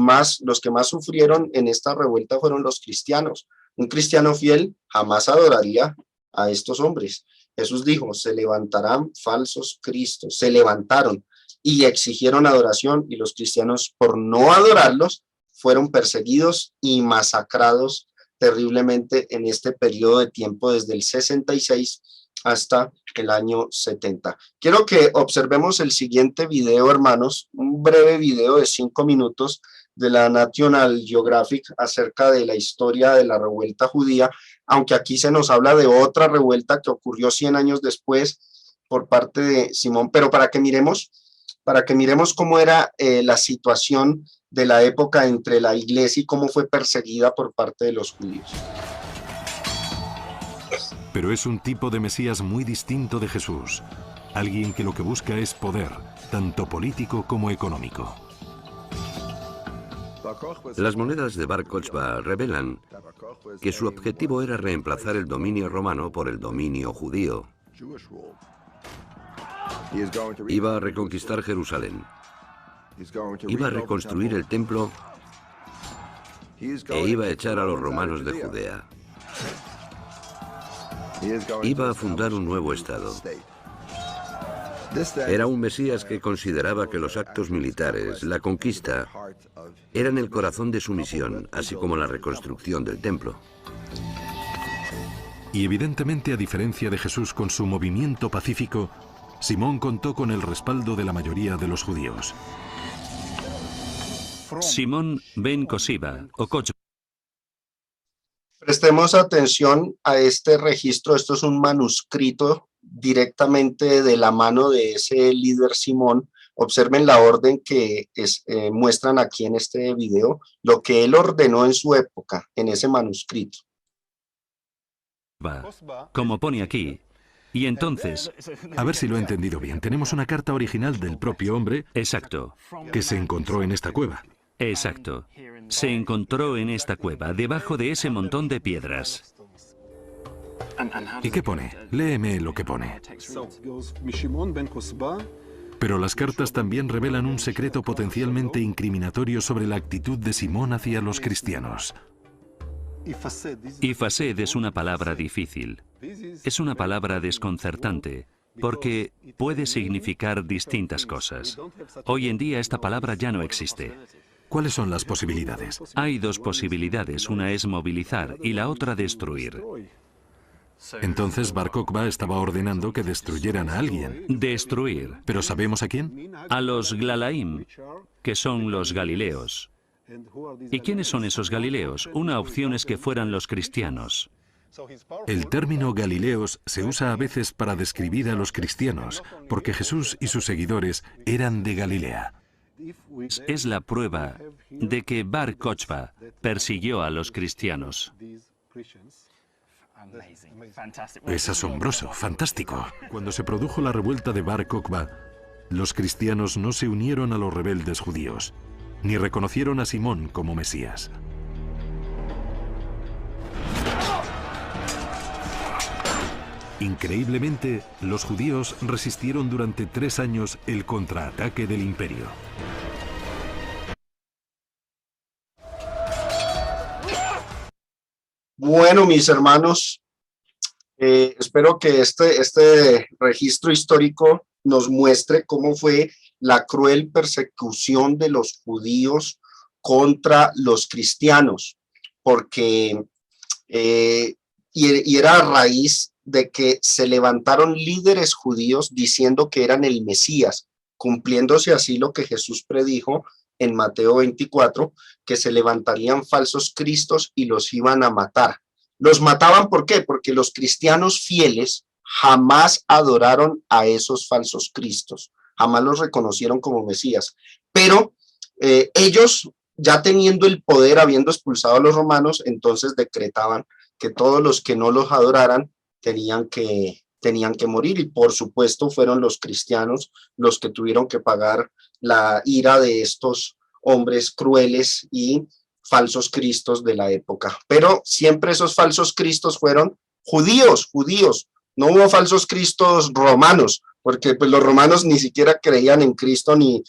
que más sufrieron en esta revuelta fueron los cristianos. Un cristiano fiel jamás adoraría a estos hombres. Jesús dijo, se levantarán falsos cristos, se levantaron y exigieron adoración, y los cristianos, por no adorarlos, fueron perseguidos y masacrados terriblemente en este periodo de tiempo desde el 66 hasta el año 70. Quiero que observemos el siguiente video, hermanos, un breve video de 5 minutos de la National Geographic acerca de la historia de la revuelta judía, aunque aquí se nos habla de otra revuelta que ocurrió 100 años después por parte de Simón, pero para que miremos cómo era la situación de la época entre la iglesia y cómo fue perseguida por parte de los judíos. Pero es un tipo de Mesías muy distinto de Jesús, alguien que lo que busca es poder, tanto político como económico. Las monedas de Bar Kokhba revelan que su objetivo era reemplazar el dominio romano por el dominio judío. Iba a reconquistar Jerusalén. Iba a reconstruir el templo e iba a echar a los romanos de Judea. Iba a fundar un nuevo estado. Era un Mesías que consideraba que los actos militares, la conquista, eran el corazón de su misión, así como la reconstrucción del templo. Y evidentemente, a diferencia de Jesús con su movimiento pacífico, Simón contó con el respaldo de la mayoría de los judíos. Simón ben Kokhba o Kokhba. Prestemos atención a este registro. Esto es un manuscrito directamente de la mano de ese líder Simón. Observen la orden que muestran aquí en este video, lo que él ordenó en su época, en ese manuscrito. Como pone aquí. Y entonces... A ver si lo he entendido bien. Tenemos una carta original del propio hombre. Exacto. Que se encontró en esta cueva. Exacto. Se encontró en esta cueva, debajo de ese montón de piedras. ¿Y qué pone? Léeme lo que pone. Pero las cartas también revelan un secreto potencialmente incriminatorio sobre la actitud de Simón hacia los cristianos. Y fased es una palabra difícil. Es una palabra desconcertante, porque puede significar distintas cosas. Hoy en día esta palabra ya no existe. ¿Cuáles son las posibilidades? Hay dos posibilidades, una es movilizar y la otra destruir. Entonces Bar Kokhba estaba ordenando que destruyeran a alguien. Destruir. ¿Pero sabemos a quién? A los Glalaim, que son los galileos. ¿Y quiénes son esos galileos? Una opción es que fueran los cristianos. El término Galileos se usa a veces para describir a los cristianos, porque Jesús y sus seguidores eran de Galilea. Es la prueba de que Bar Kokhba persiguió a los cristianos. Es asombroso, fantástico. Cuando se produjo la revuelta de Bar Kokhba, los cristianos no se unieron a los rebeldes judíos, ni reconocieron a Simón como Mesías. Increíblemente, los judíos resistieron durante 3 años el contraataque del imperio. Bueno, mis hermanos, espero que este registro histórico nos muestre cómo fue la cruel persecución de los judíos contra los cristianos, porque y era a raíz de que se levantaron líderes judíos diciendo que eran el Mesías, cumpliéndose así lo que Jesús predijo en Mateo 24, que se levantarían falsos cristos y los iban a matar. Los mataban, ¿por qué? Porque los cristianos fieles jamás adoraron a esos falsos cristos, jamás los reconocieron como Mesías. Pero ellos, ya teniendo el poder, habiendo expulsado a los romanos, entonces decretaban que todos los que no los adoraran tenían que morir, y por supuesto fueron los cristianos los que tuvieron que pagar la ira de estos hombres crueles y falsos cristos de la época. Pero siempre esos falsos cristos fueron judíos, no hubo falsos cristos romanos, porque pues los romanos ni siquiera creían en Cristo ni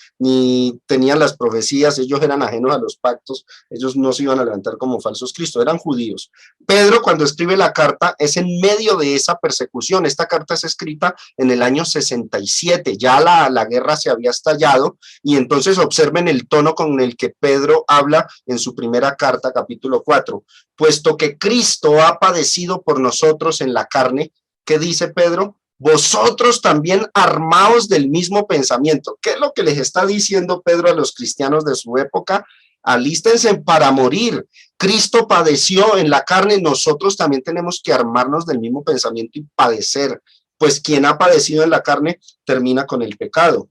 tenían las profecías, ellos eran ajenos a los pactos, ellos no se iban a levantar como falsos cristos, eran judíos. Pedro, cuando escribe la carta, es en medio de esa persecución. Esta carta es escrita en el año 67, ya la guerra se había estallado, y entonces observen el tono con el que Pedro habla en su primera carta, capítulo 4, puesto que Cristo ha padecido por nosotros en la carne. ¿Qué dice Pedro? Vosotros también armaos del mismo pensamiento. ¿Qué es lo que les está diciendo Pedro a los cristianos de su época? Alístense para morir. Cristo padeció en la carne, nosotros también tenemos que armarnos del mismo pensamiento y padecer. Pues quien ha padecido en la carne termina con el pecado.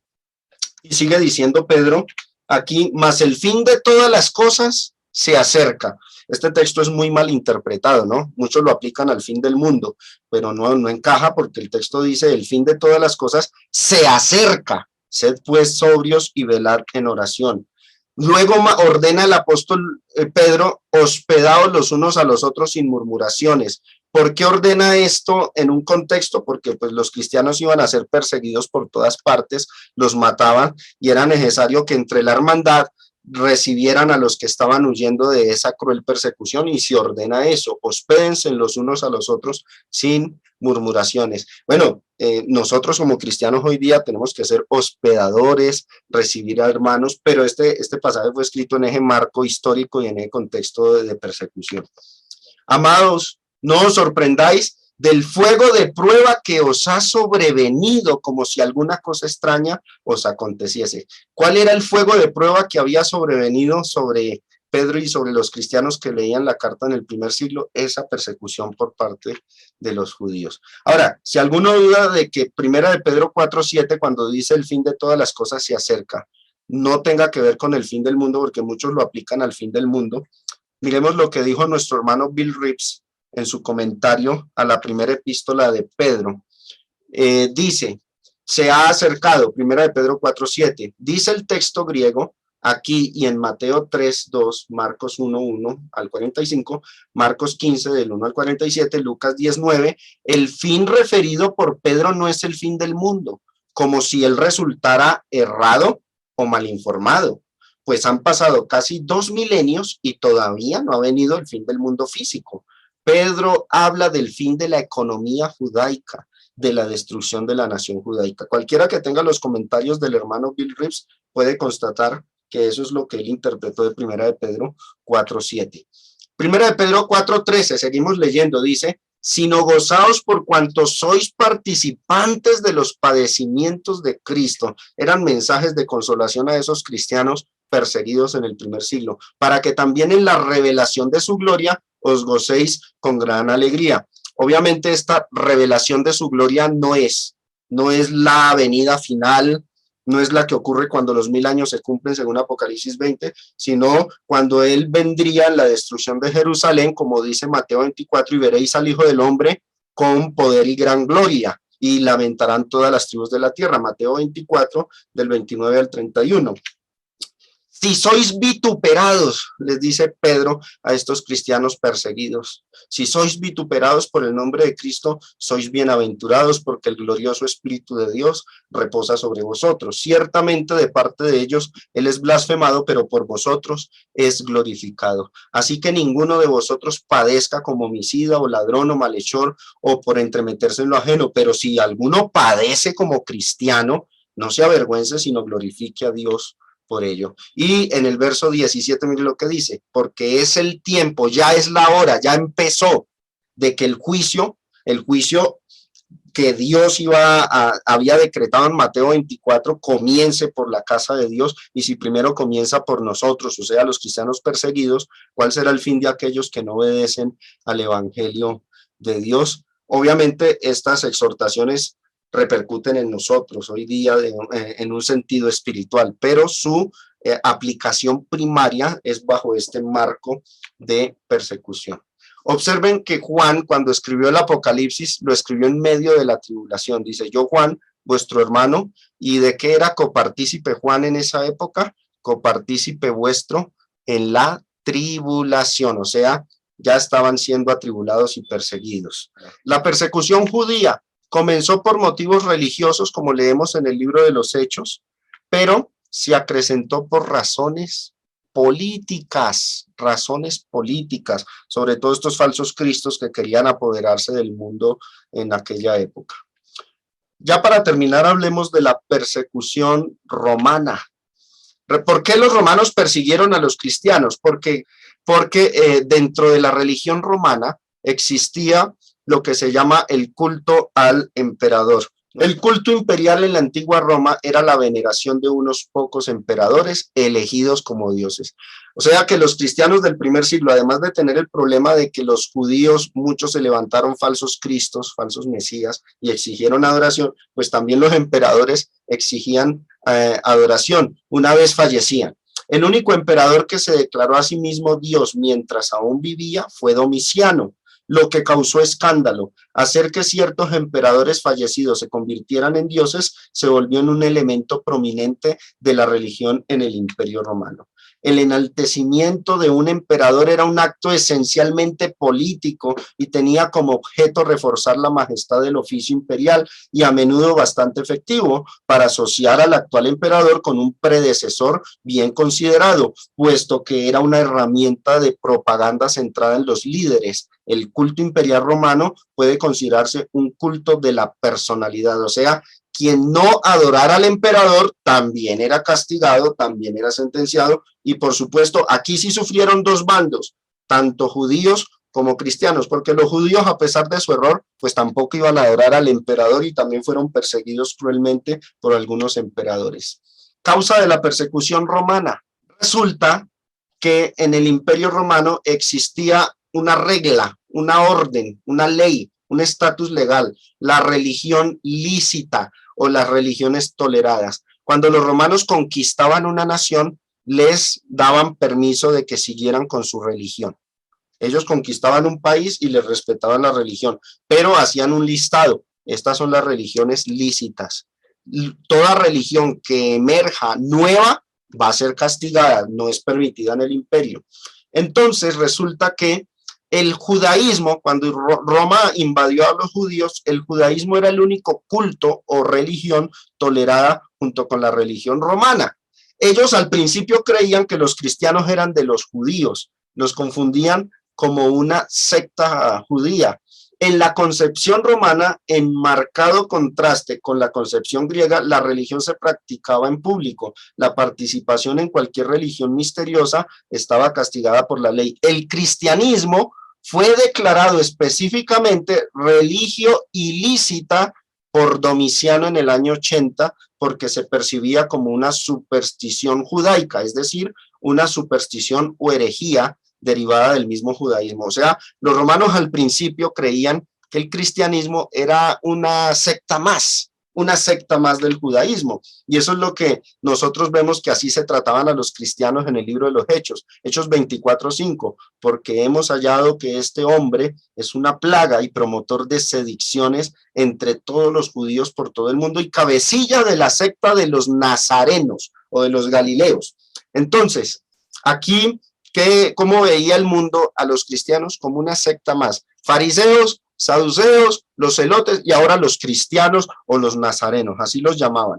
Y sigue diciendo Pedro aquí, mas el fin de todas las cosas se acerca. Este texto es muy mal interpretado, ¿no? Muchos lo aplican al fin del mundo, pero no encaja, porque el texto dice, el fin de todas las cosas se acerca. Sed pues sobrios y velad en oración. Luego ordena el apóstol Pedro, hospedaos los unos a los otros sin murmuraciones. ¿Por qué ordena esto en un contexto? Porque pues los cristianos iban a ser perseguidos por todas partes, los mataban, y era necesario que entre la hermandad recibieran a los que estaban huyendo de esa cruel persecución, y se ordena eso, hospédense los unos a los otros sin murmuraciones. Bueno, nosotros como cristianos hoy día tenemos que ser hospedadores, recibir a hermanos, pero este pasaje fue escrito en ese marco histórico y en ese contexto de persecución. Amados, no os sorprendáis del fuego de prueba que os ha sobrevenido, como si alguna cosa extraña os aconteciese. ¿Cuál era el fuego de prueba que había sobrevenido sobre Pedro y sobre los cristianos que leían la carta en el primer siglo? Esa persecución por parte de los judíos. Ahora, si alguno duda de que primera de Pedro 4:7, cuando dice el fin de todas las cosas se acerca, no tenga que ver con el fin del mundo, porque muchos lo aplican al fin del mundo, miremos lo que dijo nuestro hermano Bill Reeves en su comentario a la primera epístola de Pedro. Dice, se ha acercado, primera de Pedro 4:7, dice el texto griego aquí y en Mateo 3:2, Marcos 1:1 al 45, Marcos 15 del 1 al 47, Lucas 10:9, el fin referido por Pedro no es el fin del mundo, como si él resultara errado o mal informado, pues han pasado casi 2 milenios y todavía no ha venido el fin del mundo físico. Pedro habla del fin de la economía judaica, de la destrucción de la nación judaica. Cualquiera que tenga los comentarios del hermano Bill Reeves puede constatar que eso es lo que él interpretó de primera de Pedro 4:7. Primera de Pedro 4:13, seguimos leyendo, dice, sino gozaos por cuanto sois participantes de los padecimientos de Cristo. Eran mensajes de consolación a esos cristianos perseguidos en el primer siglo, para que también en la revelación de su gloria os gocéis con gran alegría. Obviamente esta revelación de su gloria no es la venida final, no es la que ocurre cuando los 1000 años se cumplen según Apocalipsis 20, sino cuando él vendría en la destrucción de Jerusalén, como dice Mateo 24, y veréis al Hijo del Hombre con poder y gran gloria, y lamentarán todas las tribus de la tierra. Mateo 24, del 29 al 31. Si sois vituperados, les dice Pedro a estos cristianos perseguidos, si sois vituperados por el nombre de Cristo, sois bienaventurados porque el glorioso Espíritu de Dios reposa sobre vosotros. Ciertamente de parte de ellos Él es blasfemado, pero por vosotros es glorificado. Así que ninguno de vosotros padezca como homicida o ladrón o malhechor o por entremeterse en lo ajeno, pero si alguno padece como cristiano, no se avergüence, sino glorifique a Dios por ello. Y en el verso 17, mire lo que dice, porque es el tiempo, ya es la hora, ya empezó, de que el juicio que Dios había decretado en Mateo 24, comience por la casa de Dios, y si primero comienza por nosotros, o sea, los cristianos perseguidos, ¿cuál será el fin de aquellos que no obedecen al evangelio de Dios? Obviamente estas exhortaciones repercuten en nosotros hoy día en un sentido espiritual, pero su aplicación primaria es bajo este marco de persecución. Observen que Juan, cuando escribió el Apocalipsis, lo escribió en medio de la tribulación. Dice, yo Juan, vuestro hermano, ¿y de qué era copartícipe Juan en esa época? Copartícipe vuestro en la tribulación, o sea, ya estaban siendo atribulados y perseguidos. La persecución judía comenzó por motivos religiosos, como leemos en el libro de los Hechos, pero se acrecentó por razones políticas, sobre todo estos falsos cristos que querían apoderarse del mundo en aquella época. Ya para terminar, hablemos de la persecución romana. ¿Por qué los romanos persiguieron a los cristianos? Porque dentro de la religión romana existía lo que se llama el culto al emperador. El culto imperial en la antigua Roma era la veneración de unos pocos emperadores elegidos como dioses. O sea que los cristianos del primer siglo, además de tener el problema de que los judíos, muchos se levantaron falsos cristos, falsos mesías y exigieron adoración, pues también los emperadores exigían adoración una vez fallecían. El único emperador que se declaró a sí mismo Dios mientras aún vivía fue Domiciano, lo que causó escándalo. Hacer que ciertos emperadores fallecidos se convirtieran en dioses se volvió en un elemento prominente de la religión en el Imperio Romano. El enaltecimiento de un emperador era un acto esencialmente político y tenía como objeto reforzar la majestad del oficio imperial y a menudo bastante efectivo para asociar al actual emperador con un predecesor bien considerado, puesto que era una herramienta de propaganda centrada en los líderes. El culto imperial romano puede considerarse un culto de la personalidad, o sea, quien no adorara al emperador también era castigado, también era sentenciado, y por supuesto aquí sí sufrieron dos bandos, tanto judíos como cristianos, porque los judíos, a pesar de su error, pues tampoco iban a adorar al emperador y también fueron perseguidos cruelmente por algunos emperadores. Causa de la persecución romana. Resulta que en el Imperio Romano existía una regla, una orden, una ley, un estatus legal, la religión lícita o las religiones toleradas. Cuando los romanos conquistaban una nación, les daban permiso de que siguieran con su religión. Ellos conquistaban un país y les respetaban la religión, pero hacían un listado. Estas son las religiones lícitas. Toda religión que emerja nueva va a ser castigada, no es permitida en el imperio. Entonces resulta que el judaísmo, cuando Roma invadió a los judíos, el judaísmo era el único culto o religión tolerada junto con la religión romana. Ellos al principio creían que los cristianos eran de los judíos, los confundían como una secta judía. En la concepción romana, en marcado contraste con la concepción griega, la religión se practicaba en público. La participación en cualquier religión misteriosa estaba castigada por la ley. El cristianismo fue declarado específicamente religio ilícita por Domiciano en el año 80 porque se percibía como una superstición judaica, es decir, una superstición o herejía derivada del mismo judaísmo. O sea, los romanos al principio creían que el cristianismo era una secta más del judaísmo. Y eso es lo que nosotros vemos que así se trataban a los cristianos en el libro de los Hechos, Hechos 24:5, porque hemos hallado que este hombre es una plaga y promotor de sedicciones entre todos los judíos por todo el mundo y cabecilla de la secta de los nazarenos o de los galileos. Entonces, aquí, ¿cómo veía el mundo a los cristianos? Como una secta más. Fariseos, saduceos, los celotes y ahora los cristianos o los nazarenos, así los llamaban.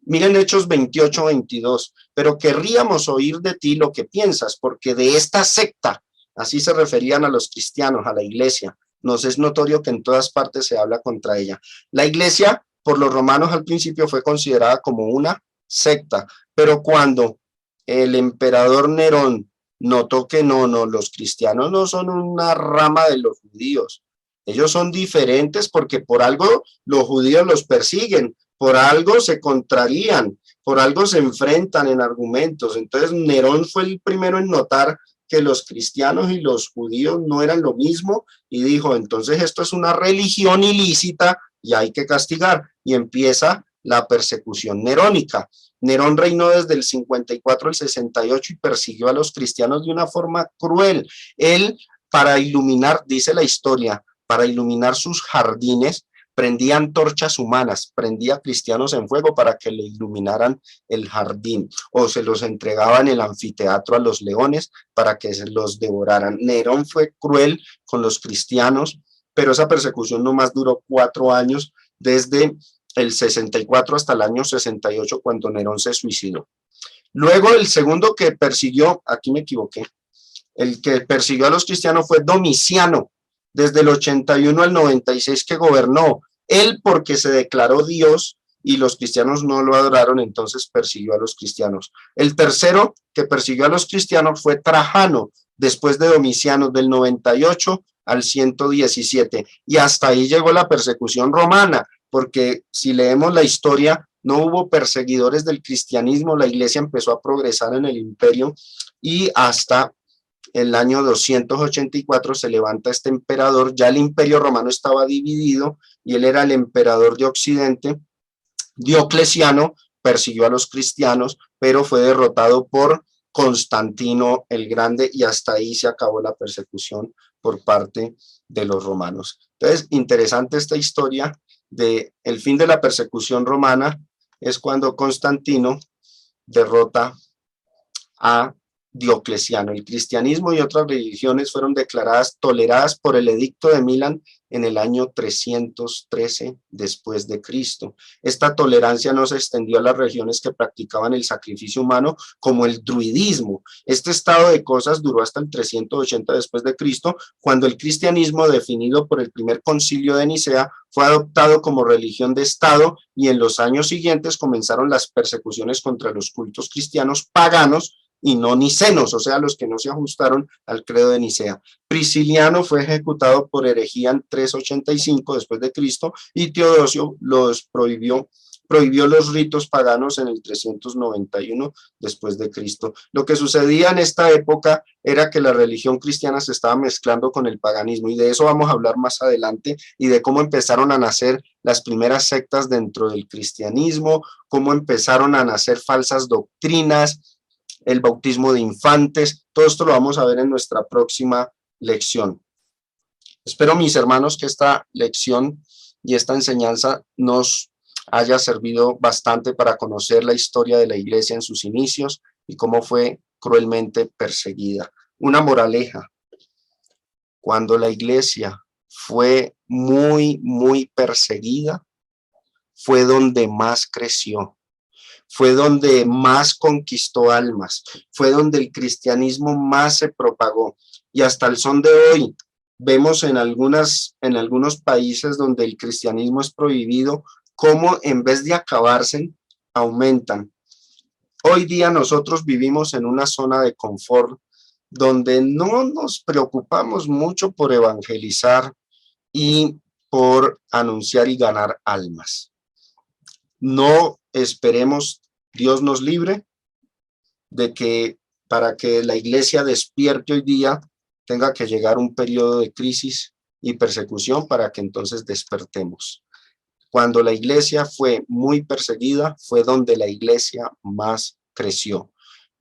Miren Hechos 28:22, pero querríamos oír de ti lo que piensas, porque de esta secta, así se referían a los cristianos, a la iglesia, nos es notorio que en todas partes se habla contra ella. La iglesia, por los romanos al principio, fue considerada como una secta, pero cuando el emperador Nerón notó que no, los cristianos no son una rama de los judíos. Ellos son diferentes porque por algo los judíos los persiguen, por algo se contrarían, por algo se enfrentan en argumentos. Entonces Nerón fue el primero en notar que los cristianos y los judíos no eran lo mismo y dijo, entonces esto es una religión ilícita y hay que castigar. Y empieza la persecución nerónica. Nerón reinó desde el 54 al 68 y persiguió a los cristianos de una forma cruel. Él, para iluminar, dice la historia, para iluminar sus jardines, prendía antorchas humanas, prendía cristianos en fuego para que le iluminaran el jardín, o se los entregaba en el anfiteatro a los leones para que se los devoraran. Nerón fue cruel con los cristianos, pero esa persecución nomás duró 4 años, desde el 64 hasta el año 68, cuando Nerón se suicidó. Luego el segundo que persiguió, aquí me equivoqué, el que persiguió a los cristianos fue Domiciano, desde el 81 al 96 que gobernó. Él, porque se declaró Dios y los cristianos no lo adoraron, entonces persiguió a los cristianos. El tercero que persiguió a los cristianos fue Trajano, después de Domiciano, del 98 al 117, y hasta ahí llegó la persecución romana, porque si leemos la historia, no hubo perseguidores del cristianismo, la iglesia empezó a progresar en el imperio y hasta el año 284 se levanta este emperador. Ya el imperio romano estaba dividido y él era el emperador de Occidente. Diocleciano persiguió a los cristianos, pero fue derrotado por Constantino el Grande y hasta ahí se acabó la persecución por parte de los romanos. Entonces, interesante esta historia de el fin de la persecución romana es cuando Constantino derrota a Diocleciano. El cristianismo y otras religiones fueron declaradas toleradas por el edicto de Milán en el año 313 después de Cristo. Esta tolerancia no se extendió a las regiones que practicaban el sacrificio humano, como el druidismo. Este estado de cosas duró hasta el 380 después de Cristo, cuando el cristianismo, definido por el primer concilio de Nicea, fue adoptado como religión de Estado, y en los años siguientes comenzaron las persecuciones contra los cultos cristianos paganos y no nicenos, o sea, los que no se ajustaron al credo de Nicea. Prisciliano fue ejecutado por herejía en 385 después de Cristo, y Teodosio prohibió los ritos paganos en el 391 después de Cristo. Lo que sucedía en esta época era que la religión cristiana se estaba mezclando con el paganismo, y de eso vamos a hablar más adelante, y de cómo empezaron a nacer las primeras sectas dentro del cristianismo, cómo empezaron a nacer falsas doctrinas, el bautismo de infantes. Todo esto lo vamos a ver en nuestra próxima lección. Espero, mis hermanos, que esta lección y esta enseñanza nos haya servido bastante para conocer la historia de la iglesia en sus inicios y cómo fue cruelmente perseguida. Una moraleja: cuando la iglesia fue muy perseguida, fue donde más creció, fue donde más conquistó almas, fue donde el cristianismo más se propagó, y hasta el son de hoy vemos en algunos países donde el cristianismo es prohibido, cómo en vez de acabarse, aumentan. Hoy día nosotros vivimos en una zona de confort donde no nos preocupamos mucho por evangelizar y por anunciar y ganar almas. No esperemos, Dios nos libre de que para que la iglesia despierte hoy día tenga que llegar un periodo de crisis y persecución para que entonces despertemos. Cuando la iglesia fue muy perseguida, fue donde la iglesia más creció.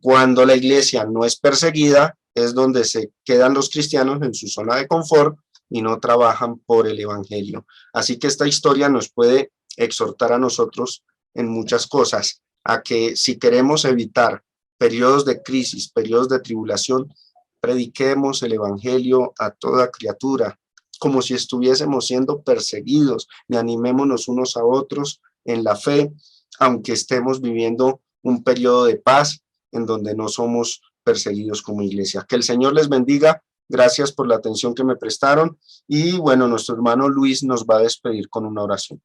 Cuando la iglesia no es perseguida, es donde se quedan los cristianos en su zona de confort y no trabajan por el evangelio. Así que esta historia nos puede exhortar a nosotros en muchas cosas, a que si queremos evitar periodos de crisis, periodos de tribulación, prediquemos el evangelio a toda criatura, como si estuviésemos siendo perseguidos, y animémonos unos a otros en la fe, aunque estemos viviendo un periodo de paz en donde no somos perseguidos como iglesia. Que el Señor les bendiga. Gracias por la atención que me prestaron. Y bueno, nuestro hermano Luis nos va a despedir con una oración.